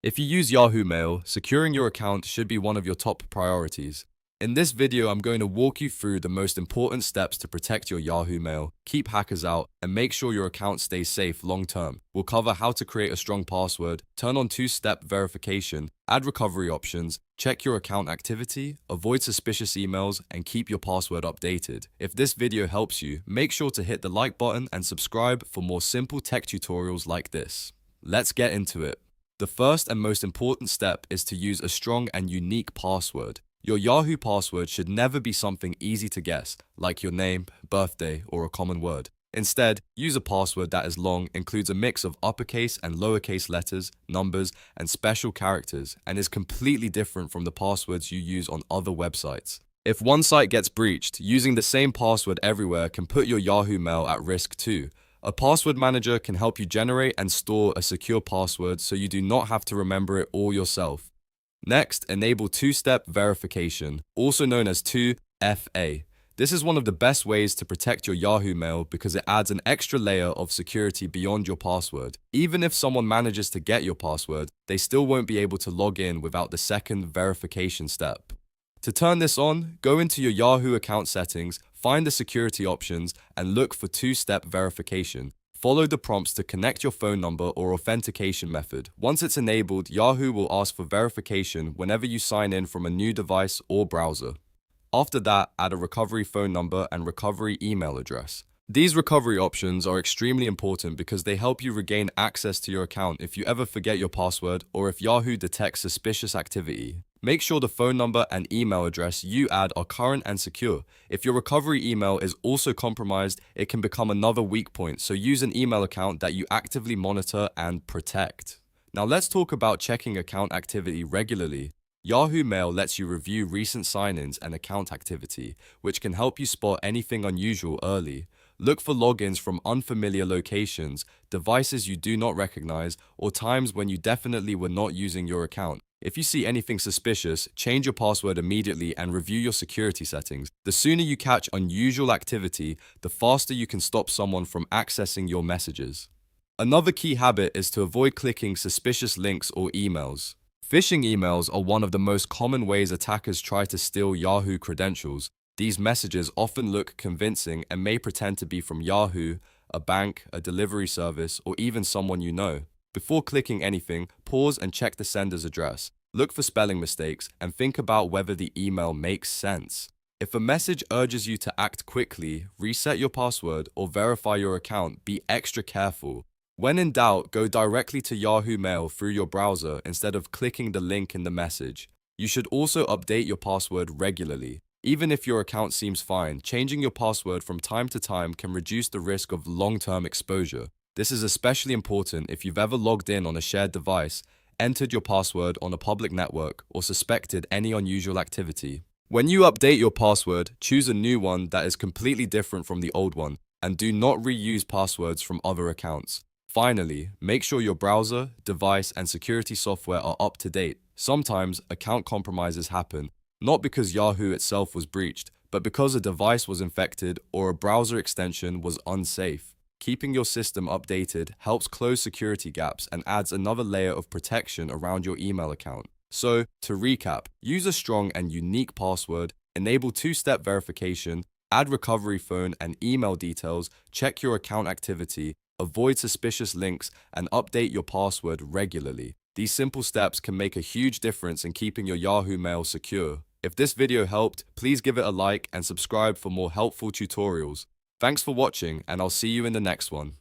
If you use Yahoo Mail, securing your account should be one of your top priorities. In this video, I'm going to walk you through the most important steps to protect your Yahoo Mail, keep hackers out, and make sure your account stays safe long term. We'll cover how to create a strong password, turn on two-step verification, add recovery options, check your account activity, avoid suspicious emails, and keep your password updated. If this video helps you, make sure to hit the like button and subscribe for more simple tech tutorials like this. Let's get into it. The first and most important step is to use a strong and unique password. Your Yahoo password should never be something easy to guess, like your name, birthday, or a common word. Instead, use a password that is long, includes a mix of uppercase and lowercase letters, numbers, and special characters, and is completely different from the passwords you use on other websites. If one site gets breached, using the same password everywhere can put your Yahoo Mail at risk too. A password manager can help you generate and store a secure password so you do not have to remember it all yourself. Next, enable two-step verification, also known as 2FA. This is one of the best ways to protect your Yahoo Mail because it adds an extra layer of security beyond your password. Even if someone manages to get your password, they still won't be able to log in without the second verification step. To turn this on, go into your Yahoo account settings, find the security options, and look for two-step verification. Follow the prompts to connect your phone number or authentication method. Once it's enabled, Yahoo will ask for verification whenever you sign in from a new device or browser. After that, add a recovery phone number and recovery email address. These recovery options are extremely important because they help you regain access to your account if you ever forget your password or if Yahoo detects suspicious activity. Make sure the phone number and email address you add are current and secure. If your recovery email is also compromised, it can become another weak point, so use an email account that you actively monitor and protect. Now let's talk about checking account activity regularly. Yahoo Mail lets you review recent sign-ins and account activity, which can help you spot anything unusual early. Look for logins from unfamiliar locations, devices you do not recognize, or times when you definitely were not using your account. If you see anything suspicious, change your password immediately and review your security settings. The sooner you catch unusual activity, the faster you can stop someone from accessing your messages. Another key habit is to avoid clicking suspicious links or emails. Phishing emails are one of the most common ways attackers try to steal Yahoo credentials. These messages often look convincing and may pretend to be from Yahoo, a bank, a delivery service, or even someone you know. Before clicking anything, pause and check the sender's address. Look for spelling mistakes and think about whether the email makes sense. If a message urges you to act quickly, reset your password, or verify your account, be extra careful. When in doubt, go directly to Yahoo Mail through your browser instead of clicking the link in the message. You should also update your password regularly. Even if your account seems fine, changing your password from time to time can reduce the risk of long-term exposure. This is especially important if you've ever logged in on a shared device, entered your password on a public network, or suspected any unusual activity. When you update your password, choose a new one that is completely different from the old one, and do not reuse passwords from other accounts. Finally, make sure your browser, device, and security software are up to date. Sometimes, account compromises happen, not because Yahoo itself was breached, but because a device was infected or a browser extension was unsafe. Keeping your system updated helps close security gaps and adds another layer of protection around your email account. So, to recap, use a strong and unique password, enable two-step verification, add recovery phone and email details, check your account activity, avoid suspicious links, and update your password regularly. These simple steps can make a huge difference in keeping your Yahoo Mail secure. If this video helped, please give it a like and subscribe for more helpful tutorials. Thanks for watching, and I'll see you in the next one.